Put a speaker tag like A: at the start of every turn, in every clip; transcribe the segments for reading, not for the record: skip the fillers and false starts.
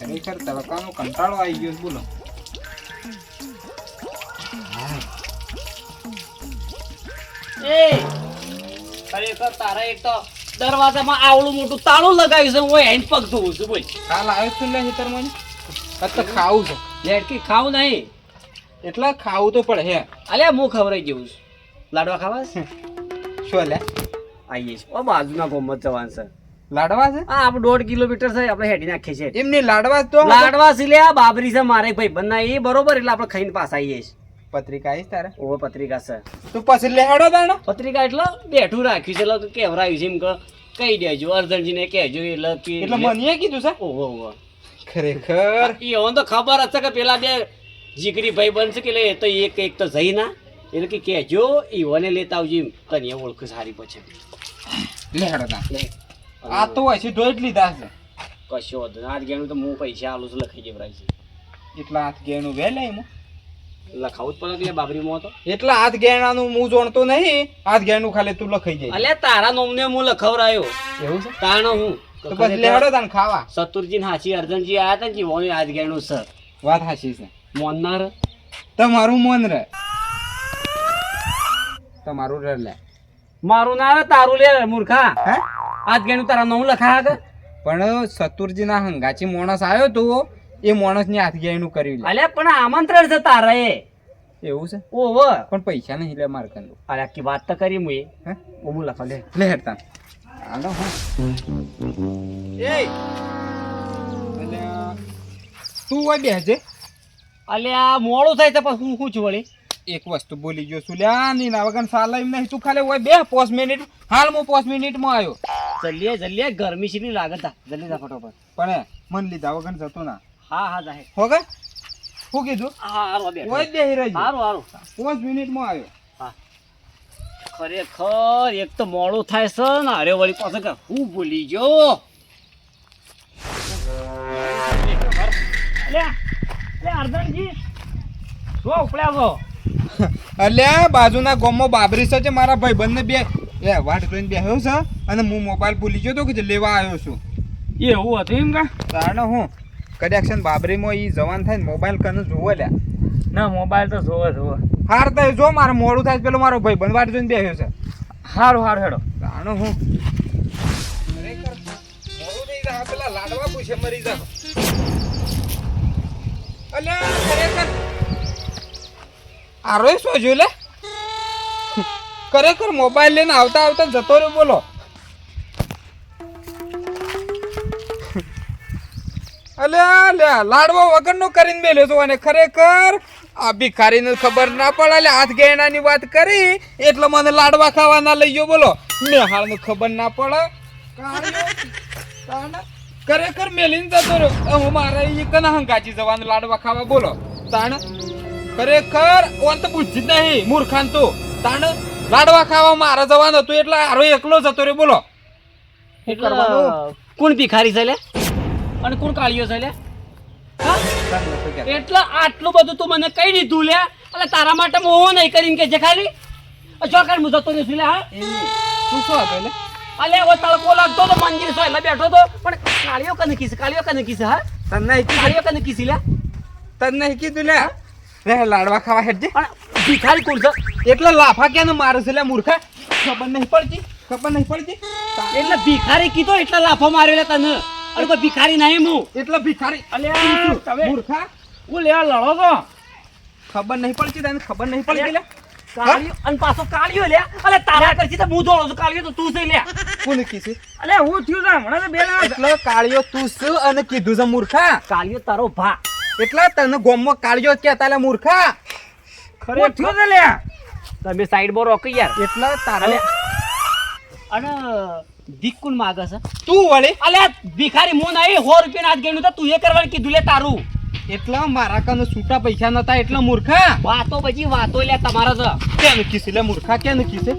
A: ખરેખર તડકાનો કંટાળો આવી ગયો છે, બોલો.
B: એ ખરેખર તારા એક તો દરવાજામાં આવડું મોટું તાળું લગાવ્યું છે, હું હેન્ડ પગ ધોઉં છું. બોલ,
A: કાલ આવ્યો છું ને ખેતરમાં તો ખાવું છે
B: લેડકી ખાવું નહીં
A: એટલે ખાવું તો પડે હે.
B: અલ્યા હું ખવડાઈ જવું છું. લાડવા ખાવા છે?
A: શું લે
B: આવીએ છીએ. ઓ બાજુના ગોમત જવાન છે.
A: લાડવા છે?
B: હા, આપણે 1.5 કિલોમીટર છે, આપણે હેડી નાખીએ છીએ.
A: એમની લાડવા તો
B: લાડવા છે લ્યા, બાબરી છે મારે ભાઈ બંને, એ બરોબર, એટલે આપણે ખાઈને પાછા આવીએ છીએ.
A: પત્રિકા આવીશ તારે?
B: ઓ પત્રિકા છે.
A: તું પછી લેહાડો તાણો
B: પત્રિકા એટલે બેઠું રાખ્યું છે, એટલે કેવરાયું છે, એમ કે કહી દેજો, અર્જનજીને કહેજો.
A: એટલે મને કીધું છે?
B: ઓહો ઓહો,
A: ખરેખર
B: એ તો ખબર હશે કે પેલા બે જીગરી ભાઈ બનશે કે એ તો એક તો જઈ ના, એટલે કે કહેજો ઈવોને લેતા આવજો, એમ તને ઓળખ સારી પછી.
A: લેહાડો તાણ. આ તો હોય છે ધોઈ જ લીધા છે.
B: કશો વાંધો નહીં. આજ ગેણું તો હું પૈસા આલું છું, લખાઈ જવરાય છે.
A: એટલા હાથ ગેણું વેલે એમાં
B: લખાવું જ પડે કે બાબરીમાં તો.
A: એટલા હાથ ગેણાનું હું જાણતો નહીં. હાથ ગેણું ખાલી તું લખાઈ જાય.
B: અલ્યા તારા નોમને હું લખવરાયો.
A: એવું છે?
B: તાણો હું
A: તો પછી લેહાડો તાણ ખાવા.
B: સતુરજી ને હાચી અર્જનજી આયા હતા ને જીવોને આજ ગેણું સર
A: વાત હાચી છે.
B: મોનનાર
A: તમારું મન રે, તમારું રે લે.
B: મારું ના રે, તારું લે મૂર્ખા.
A: હે?
B: આજ ગેણું તારા નોમ લખાયા કે?
A: પણ સતુરજી ના હંગાચી માણસ આવ્યો તો એ માણસ ની હાથ ગેણું કર્યું લે.
B: અલ્યા પણ આમંત્રણ છે તારા એ.
A: એવું છે?
B: ઓહો,
A: પણ પૈસા નહીં લે માર કંદો.
B: અરે આખી વાત તો કરી મુએ.
A: હે?
B: હું લખા લે.
A: લે હેડતા હાલો. એ અલ્યા તું હોય બેહજે.
B: અલ્યા મોડું થાય તો પછી હું છું વળી.
A: એક વસ્તુ બોલી ગયો છું લ્યા, ની ના વગર સાલા એમ નહીં. તું ખાલી હોય બે 5 મિનિટ. હાલ હું 5 મિનિટમાં આવ્યો.
B: જલ્દી ગરમી શીની લાગે તા, જલ્દી જા ફટોફટ.
A: પણ મન લીધા વગર જતો ના.
B: હા હા જાહે.
A: હો કે શું કીધું?
B: હા હારો બે.
A: હોય બેહી રહેજો.
B: હારું હારું.
A: 5 મિનિટમાં આવ્યો.
B: હા ખરેખર એક તો મોડું થાય છે ને, અરે વળી પાછો કે હું ભૂલી ગયો. અલ્યા અર્જનજી શું ઉપડ્યા છો?
A: અલ્યા બાજુના ગામમાં બાબરી છે, મારા ભાઈબંધને બે એ વાટ જોઈને બેહ્યો છે અને હું મોબાઈલ ભૂલી ગયો તો કે લેવા આવ્યો છું.
B: એવું હતું એમ કા?
A: કારણ હું કદાચ છે ને બાબરીમાં ઈ જવાન થાય ને મોબાઈલ કને જોવો લ્યા.
B: ના મોબાઈલ તો જોવે.
A: હાર તો જો મારે મોડું થાય પેલો મારો ભાઈબંધ વાટ જોઈને બેહ્યો છે.
B: હારું હેડો.
A: કારણ હું ખરેખર મોડું થઈ જાય પેલા લાડવા પૂછે મરી જા. અલ્યા ખરેખર આરોય શું જોઈ લે. ખરેખર મોબાઈલ લઈને આવતા આવતા જતો રહ્યો. બોલો અલ્યા લ્યા લાડવા વગરનો કરીને બેલ્યો છો અને ખરેખર આ ભિખારીને ખબર ના પડે. એટલે હાથ ગેણાની વાત કરી એટલે મને લાડવા ખાવાના લઈ ગયો. બોલો મેહાળને ખબર ના પડે. ખરેખર મેલીને જતો રહ્યો. હું મારે એ કના હંગાચી જવાનું લાડવા ખાવા. બોલો તાણ ખરેખર ઓન તો પૂછતી જ નહીં મૂર્ખાન તો. તાણ લાડવા ખાવા મારે જવાનું હતું એટલે હારો એકલો જતો રહ્યો. બોલો
B: કોણ ભિખારી છે લે અને કોણ કાળિયો છે લે? એટલે આટલું બધું તું મને કઈ દીધું લે, એટલે તારા માટે મોહ નહીં કરીને કે છે ખાલી ચોકડ હું જતો રહ્યો છું લે. હા
A: શું શું હતો લે?
B: અલે ઓ તળકો લાગતો તો મંદિર છો એટલે બેઠો તો, પણ કાળિયો કને કીસ હા
A: તને
B: કાળિયો કને કીસી લે?
A: તને કીધું લે રે લાડવા ખાવા હેડજે.
B: પણ ભિખારી કોણ છે?
A: એટલે લાફા ક્યાં મારે છે લે મૂર્ખા? ખબર નહીં પડતી.
B: એટલે ભિખારી કીધો એટલે લાફો માર્યો લે તને. અરે કોઈ ભિખારી નહીં હું.
A: એટલે ભિખારી
B: અલ્યા તમે
A: મૂર્ખા
B: હું લેવા લડો તો
A: ખબર નહીં પડતી. તને ખબર નહીં પડતી લે
B: કાળિયો અને પાછો કાળિયો લે. અલે તારા કરતી તો હું દોડો છું, કાળિયો તો તું છે લે.
A: કોને કીધું?
B: અલે હું થયું છે હમણાં બે
A: એટલે કાળિયો તું શું અને કીધું છે મૂર્ખા?
B: કાળિયો તારો ભા.
A: એટલે તને ગોમમાં કાળિયો કહેતા લે મૂર્ખા.
B: ખરે થયો છે લે. તમે સાઈડ બોર રોકી યાર.
A: એટલે તારે
B: અને ભીખ કોણ માગે છે?
A: તું વળી.
B: અલે ભિખારી મો નહીં 100 રૂપિયા આજ ગણ્યું તો તું એ કરવાનું કીધું લે તારું.
A: એટલે મારા કને છૂટા પૈસા નતા એટલે મૂર્ખા.
B: વાતો બજી વાતો લે તમારા છે.
A: કેને કીસે લે મૂર્ખા? કેને કીસે?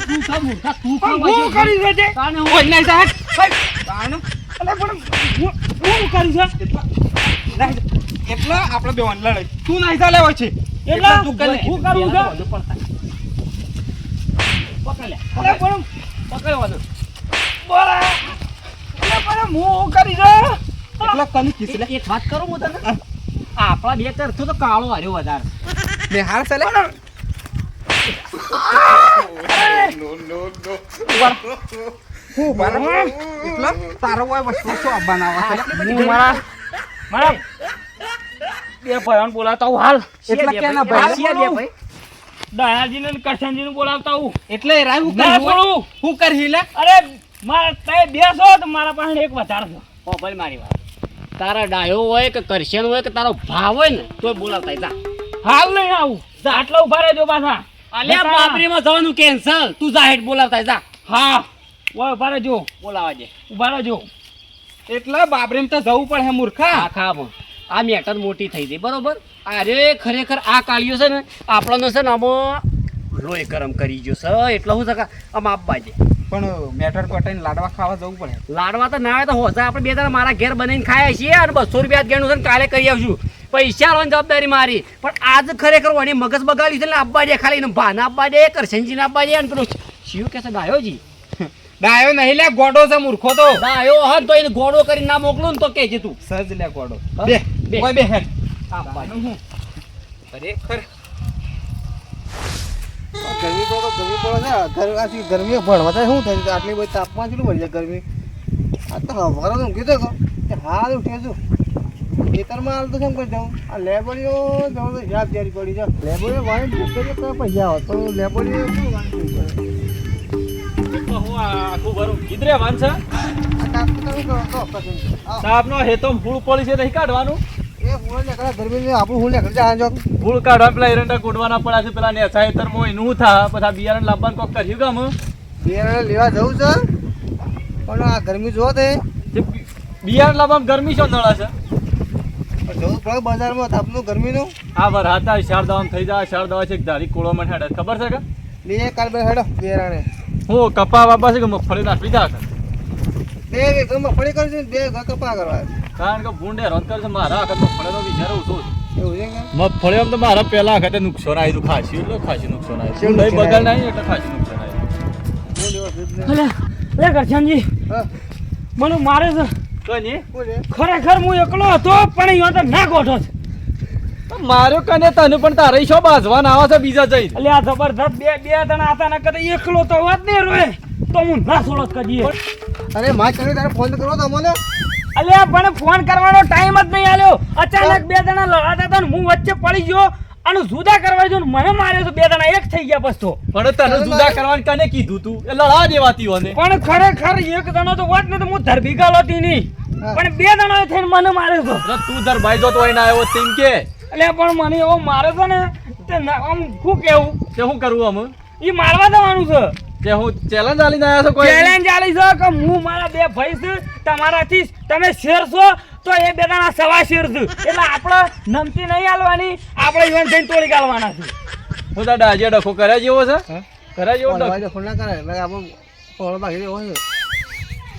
B: તું સા મૂર્ખા તું હું કરી દે છે કાને હું
A: ઓય નહીં સાહેબ કાને
B: અલે પણ હું કરી છે
A: એટલે આપણે બે લડાઈ તું નહીં ચાલે હોય છે
B: એટલે
A: તું કને
B: હું કરું છું પકડ લે. અલે પણ પકડવાનો બોલા અલે પણ હું કરી છે
A: એકલા કની ખીસલે
B: એક વાત કરું હું તને આપણા બે કરતો તો કાળો હાર્યો વધારે
A: મે હાર ચાલે હું બારા એકલા તારો હોય વસ્તુ શું બનાવવા ચાલે
C: હું મારા બે ભાઈઓને બોલાવતા હું હાલ
A: એટલા કેના ભાઈ
B: બે ભાઈ
C: દયાજીને અને કરશનજીને બોલાવતા હું
A: એટલે રાય હું
C: ના
A: કરી
C: બોલું.
A: હું કરી લે
C: અરે મારા તમે બેસો તો મારા પાસે એક વધારે છે
B: ઓ ભાઈ મારી વાત તારા ડાયો હોય કે કરશન હોય કે તારો ભાવ હોય ને તોય બોલાવતા જા
C: હાલ નહીં આવું આટલા ઉભા રહેજો પાછા
B: અલ્યા બાબરીમાં જવાનું કેન્સલ તું જા હેડ બોલાવતા જા
C: હા ઓય ઉભા રહેજો
B: બોલાવા દે
C: ઉભા રહેજો
A: એટલે બાબરીમ તો જવું પડે હે મૂર્ખા
B: આખામાં આ મેટર મોટી થઈ ગઈ બરોબર અરે ખરેખર આ કાળિયો છે ને આપણને છે ને આમાં લોહી ગરમ કરી ગયો છે એટલે હું છે આમ આપવા દે
A: પણ મેટર પટાઈને લાડવા ખાવા જવું પડે
B: લાડવા તો ના આવે તો હોજા આપણે બે દાડા મારા ઘેર બનાવીને ખાયા છીએ અને 200 રૂપિયા ગેણું છે ને કાલે કરી આવશું પૈસા લેવાની જવાબદારી મારી પણ આજ ખરેખર વળી મગજ બગાડ્યું છે એટલે આપવા દે ખાલી એને ભાના આપવા દે કરશનજીને આપવા દે અને પેલો શિવ કે છે ગાયોજી
A: ડાયો નહીં લે ગોડો છે મૂર્ખો તો
B: ગાયો હન તો એને ગોળો કરીને ના મોકલું ને તો કહેજે તું
A: સજ લે ગોડો
B: હા?
A: બે
B: બે.
A: ઓય બે હેડ
B: આપવા દે
A: ખરેખર
D: ગરમી તો ગરમી પડે છે આથી ગરમી ભણવા થાય શું થાય આટલી બધી તાપમાન કેટલું ભરી જાય ગરમી આ તો હવારે તો ઊંઘી તો કે હાલ ઉઠ્યો છું ખેતરમાં હાલ તો કેમ કરી જાઉં આ લેબડીઓ જવું તો યાદ જારી પડી જાવ લેબડીઓ વાણી ભૂખે તો પૈસા હોત તો લેબડીઓ શું વાણી
C: હું આખું ભરું કીધરે વાંચ સાહેબનો હેતો ફૂલ પડી છે નહીં કાઢવાનું
D: એ ફૂલ નીકળે ગરમી આપણું ફૂલ નીકળી જાય જો
C: ફૂલ કાઢવા પેલા એરંડા ગોડવાના પડ્યા છે પેલા નેસા હેતરમાં એનું શું થા પછી બિયારણ લાવવાનું કોક કર્યું કામ
D: બિયારણ લેવા જવું છે પણ આ ગરમી જો તે
C: બિયારણ લાવવામાં ગરમી શું નળે છે
D: જવું પડે બજારમાં તાપનું ગરમીનું
C: આ વાર હતા શારદામાં થઈ જાય શારદા છે એક ધારી કોળો માં હેડે ખબર છે કે
D: લે કાલ બે હેડો બિયારણે
C: હું કપા બાપા છે કે મગફળી નાખી દા
D: બે વીઘા મગફળી કરશે બે વીઘા કપા કરવા
C: કારણ કે ભૂંડે રોન કરે છે મારા વખત મગફળીનો વિચાર ઓછો છે.
D: એવું છે કે
C: મગફળી તો મારા પહેલા વખતે નુકસાન આવ્યું ખાસી એટલે ખાસી નુકસાન આવ્યું
D: શું
C: નહીં
D: નુકસાન
C: બગાડ નહીં એટલે ખાસી નુકસાન આવ્યું
D: બોલ એવો છે જ ને.
C: અલે કરશનજી
D: હા
C: મને મારે છે
D: બોલ એ
C: ખરેખર હું એકલો હતો પણ અહીંયા તો ના ગોઠો છે
A: માર્યો કને તને પણ તારે શું બાજવાન આવા છે બીજા જઈ
C: એટલે આ જબરદસ્ત બે જણા હતા ને કદે એકલો તો વાત નહીં રોય તો હું ના છોડો કદીએ
D: અરે માય કર્યો તારે ફોન કરો તો મને
C: અલ્યા પણ ફોન કરવાનો ટાઈમ જ નહીં આલ્યો અચાનક બે જણા લડાતા હતા ને હું વચ્ચે પડી ગયો અને જુદા કરવા જો મને માર્યો તો બે જણા એક થઈ ગયા બસ તો
A: પણ તને જુદા કરવાનું કને કીધું તું એ લડા દેવાતી હોને
C: પણ ખરેખર એક જણો તો વાત ને તો હું ધરભીગાલ હતી નહીં પણ બે જણા થઈને મને માર્યો તો
A: તું ધર ભાઈ જો તો ના આવ્યો તેમ કે
C: એટલે પણ મને એવો માર્યો તો ને તે આમ શું કેવું
A: તે શું કરવું અમે
C: એ મારવા જવાનું છે
A: તે હું ચેલેન્જ આલીને આવ્યા છો કોઈ
C: ચેલેન્જ આલી છે કે હું મારા બે ભાઈ છે તમારાથી તમે શેર છો તો એ બે જણા સવા શેર છે એટલે આપણે નમતી નહીં આલવાની આપણે ઈવન થઈને તોડી ગાલવાના છે
A: હું તો ડાજે ડખો કર્યા જેવો છે કર્યા જેવો ડખો
D: ફોન ફોન ના કરે એટલે આપણે ફોન બાકી હોય છે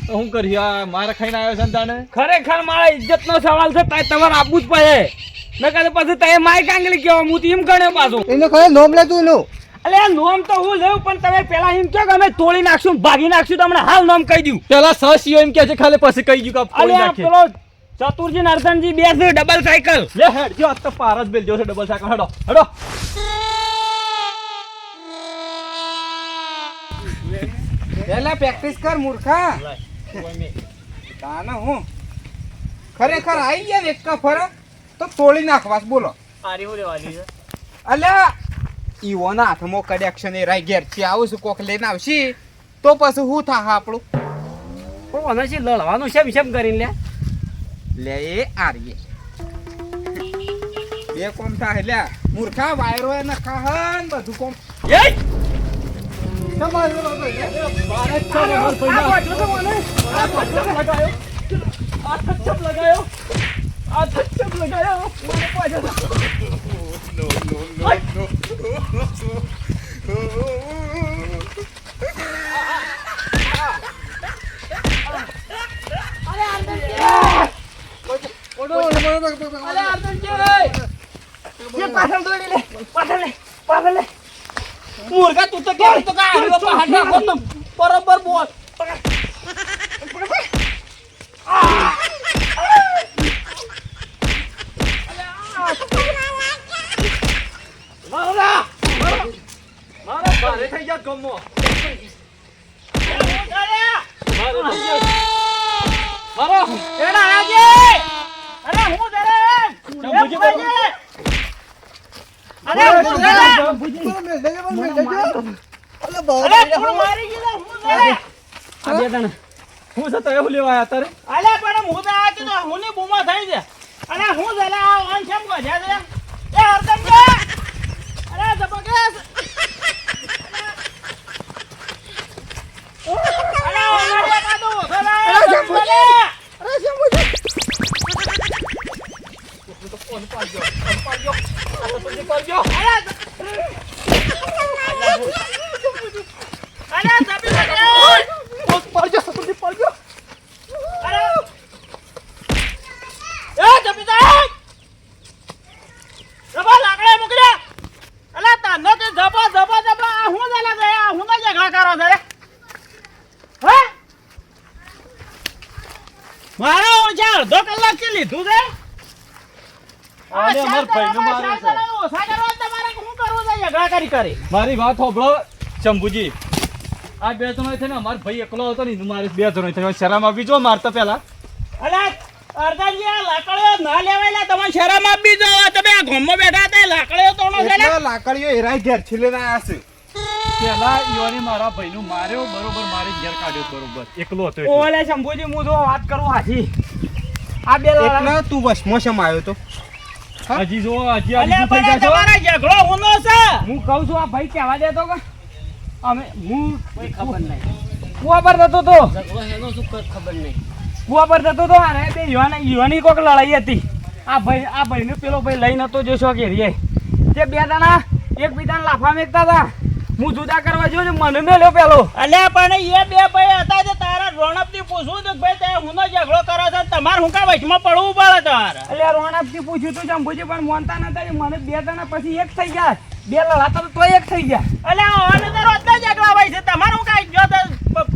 A: તો શું કરી આ મારે ખાઈને આવ્યો છે ને તાને
C: ખરેખર મારા ઇજ્જતનો સવાલ છે તારે તમારે આપવું જ પડે નકર પછી તમે માય કાંગલી કહેવા હું તો એમ ગણ્યો પાછું
D: એનો ખરે નોમ લે તું એનું
C: અલે આ નોમ તો હું લેવું પણ તમે પેલા એમ કહો કે અમે તોડી નાખશું ભાગી નાખશું તો હમણાં હાલ નોમ કહી દઉં
A: પેલા સસીઓ એમ કે છે ખાલી પછી કહી ગયું કે
C: અલે
A: ફોડી
C: આ
A: નાખીએ
C: પેલો ચતુરજી નરસનજી બે છે ડબલ સાયકલ
A: લે હેડ જો આ તો પારસ બેલ જો છે ડબલ સાયકલ હેડો હેડો એલા પ્રેક્ટિસ કર મૂર્ખા તાને હું ખરેખર આવી ગયા ને એક ફરક તો તોડી નાખવાસ બોલો
C: આરી હું લેવાની છે
A: અલ્યા ઈવોના હાથમાં કનેક્શન એ રાઈ ઘેર થી આવું છું કોક લઈને આવશી તો પછી શું થા આપણું
B: પણ મને છે લડવાનું છે વિષમ કરીને લે
A: લે એ આરીએ બે કોમ થાય લ્યા મૂર્ખા વાયરો એ નખા હન બધું કોમ
C: એ
B: મુર્ગા તું તો કે તો કા આવ્યો પહાડ નાખો તો બરોબર બોલ
C: એડા આજે અરે હું જરે
B: શંભુજી
C: અરે હું જરે અરે તું મારી ગયો હું જરે
B: આ બે જણા હું છે તો એવું લેવા આયા તારે
C: અલે પણ હું તો આ કીધું હું ની બૂમા થઈ છે અરે હું જલે આ ઓન કેમ ગજા છે એ હરદમ કે અરે જબરદસ્ત અરે ઓન કા દો મારો અડધો કલાક થી લીધું છે
B: આને અમાર ભાઈનો માર્યો છે.
C: ઓછા કરવા તમારે શું કરવું છે ઝઘડા કરી
B: મારી વાત સાંભળો શંભુજી આ બે જણો છે ને અમાર ભાઈ એકલો હતો ને મારે બે જણો થયો શરમ આપી જો મારતા પહેલા
C: અલા અર્ધાજી આ લાકડીઓ ના લેવાયલા તમે શરમ આપી દો તમે આ ગામમાં બેઠા હતા લાકડીઓ તોડો છે ને
A: લાકડીઓ એરાય ઘેર થી લઈને આયા છે
B: પહેલા ઈઓને મારા ભાઈનું માર્યો બરોબર મારી ઘેર કાઢ્યો બરોબર એકલો હતો એટલે.
C: ઓલે શંભુજી હું જો વાત કરું હાજી આ બે
A: એટલે તું વસમો શમ આવ્યો તો
B: હજી જો હજી આ
C: અલે
B: બીજું થઈ
C: પણ
B: જશો.
C: તમારા ઝઘડો હુનો છે
B: હું કહું છું આ ભાઈ કહેવા દેતો કે અમે હું
C: કોઈ ખબર નહીં
B: કુવા પર જતો તો
C: ઝઘડો હેનો શું ખબર નહીં
B: કુવા પર જતો તો અને બે યુવાની કોક લડાઈ હતી આ ભાઈને પેલો ભાઈ લઈ નતો જોશો કે રે તે બે જણા એકબીજાને લાફા મેકતા હતા હું જુદા કરવા જો મને મેલ્યો પેલો
C: અલે પણ એ બે ભાઈ હતા જે તારા રોણપ થી પૂછવું તો ભાઈ તે હુનો ઝઘડો કરો છો તમારે હું કા વચમાં પડવું પડે તારે
B: એટલે રોણપથી પૂછ્યું તું જંબુજી પણ મોનતા નતા એટલે મને બે જણા પછી એક થઈ ગયા બે લડાતા તો એક થઈ ગયા
C: અલે ઓને તો રોજના ઝઘડા ભાઈ છે તમારે હું કાઈ જો તો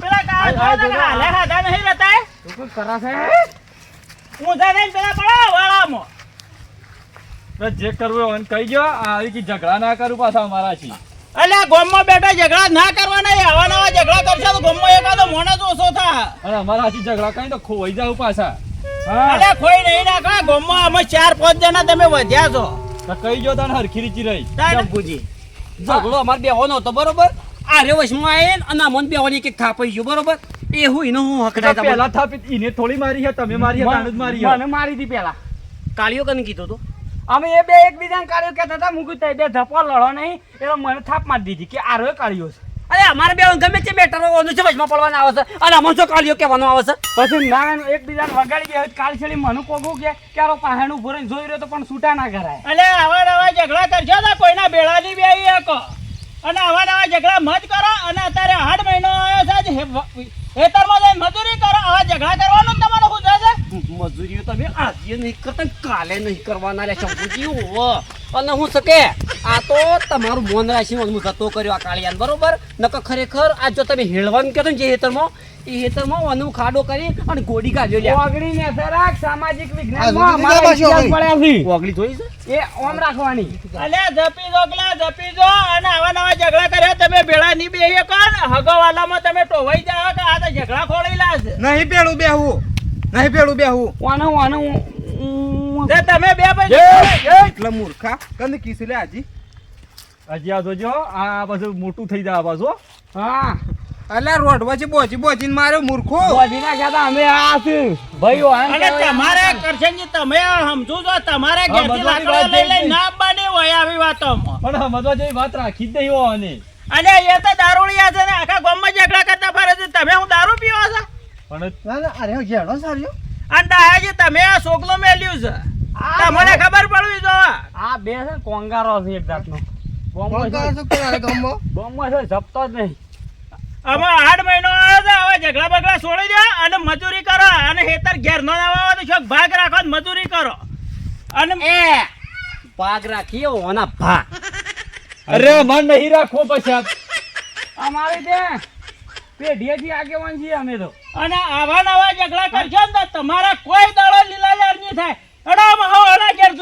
C: પેલા કા જો તો હાલે હાથા નહીં રહેતા
B: તું કરા છે
C: હું જાને પેલા પડા વાળામાં
B: જે કરવું હોય એને કહી ગયો આવી કે ઝઘડા ના કરું પાછા અમારા છે
C: અલે ગામમાં બેઠા ઝઘડા ના કરવાના આવા નવા ઝઘડા કરશો તો ગામમાં એકાદો મોણસ ઓછો થા
B: અને અમારા હાથી ઝઘડા કઈ તો ખોવાઈ જાવ પાછા
C: અલે કોઈ નહીં નાખા ગામમાં અમે 4-5 જણા તમે વધ્યા છો
B: તો કહી જો તને હરખી રીચી રહી
C: જંબુજી
B: ઝઘડો અમારે બેવાનો હતો બરોબર આ રે વશમાં આવીને અને મન બેવાની કે થાપાઈ ગયો બરોબર એ હું એનો હું હકડાય પહેલા થાપી ઈને થોડી મારી છે તમે મારી છે તાણ જ મારી છે મને મારી હતી પહેલા કાળિયો કને કીધું તો અમે એ બે એકબીજાને કાળિયો કહેતા હતા મુકું તે બે ધપો લડો નહીં એટલે મને થાપ મારી દીધી કે આ રે કાળિયો છે અરે અમારે બે ગમે તે બેટરો ઓનો છે વચમાં પડવાના આવે છે અને અમન જો કાળિયો કહેવાનો આવે છે પછી ના એકબીજાને વગાડી ગયા કાળ છેડી મને કોગું કે ક્યારો પાહેણ ઉભો રહીને જોઈ રહ્યો તો પણ છૂટા ના કરાય
C: અલે આવા નવા ઝઘડા કરશો તો કોઈના બેડા ની બેહી શકો અને આવા નવા ઝઘડા મત કરો અને અત્યારે 8 મહિનો આવ્યો છે ખેતરમાં જઈને મજૂરી કરો આવા ઝઘડા કરવાનું તમારો શું છે
B: મજૂરીઓ તમે આજે નહીં કરતા કાલે નહીં કરવાના રે શંભુજી ઓ અને હું શકે આ તો તમારું મોન રાશિ હું જતો કર્યો આ કાળિયાન બરોબર નકર ખરેખર આ જો તમે હેળવાનું કહેતો ને જે હેતરમાં એ હેતરમાં વનુ ખાડો કરી અને ગોડી કાઢ્યો લે ઓગળી ને સરાક સામાજિક વિજ્ઞાનમાં અમારા ઇતિહાસ પડ્યા છે ઓગળી જોઈ છે એ ઓમ રાખવાની
C: અલે જપી જો અને આવા નવા ઝઘડા કર્યા તમે ભેળા ની બેહી શકો ને હગવાલામાં તમે ટોવાઈ જાઓ કે આ તો ઝઘડા ખોળેલા છે
A: નહીં પેલું બેહું
B: વાનો
C: તે તમે બે ભાઈ
A: એટલે મૂર્ખા કંદ કીસી લે આજી
B: હજી આ જોજો આ બધું મોટું થઈ જાય પાછું હા
A: અલ્યા રોડ વચ્ચે બોચીને માર્યો મૂર્ખો
B: બોધી ના કહેતા અમે આ છે ભાઈઓ
C: અને તમારે કરશનજી તમે સમજો છો તમારે ઘેરથી લાકડો લઈ લઈ ના બની હોય આવી વાતોમાં
B: પણ સમજવા જેવી વાત રાખી જ નહીં હોવાની
C: અને એ તો દારૂડિયા છે ને આખા ગામમાં ઝઘડા કરતા ફરે છે તમે હું દારૂ પીવો છો
B: પણ
D: ના ના અરે ઘેડો સાર્યો
C: અને દાયાજી તમે આ છોકલો મેલ્યું છે તમને ખબર પડવી જો
B: આ બે છે કોંગારો છે એક જાતનો
D: કોણ કરે છે કોણ ગામમાં
B: બોમ્બમાં છે જપતો જ નહીં
C: અમે 8 મહિનો આવ્યો છે હવે ઝઘડા બગડા છોડી દો અને મજૂરી કરો અને હેતર ઘેર ન આવો તો શોખ ભાગ રાખો ને મજૂરી કરો અને
B: એ ભાગ રાખીએ ઓના ભા અરે મન નહીં રાખવો પછી અમારે ત્યાં પેઢીએથી આગેવાન છીએ અમે તો
C: અને આવા નવા ઝઘડા કરશો ને તો તમારા કોઈ દાડો લીલાજાર નહીં થાય અડામાં હો અડા ઘેર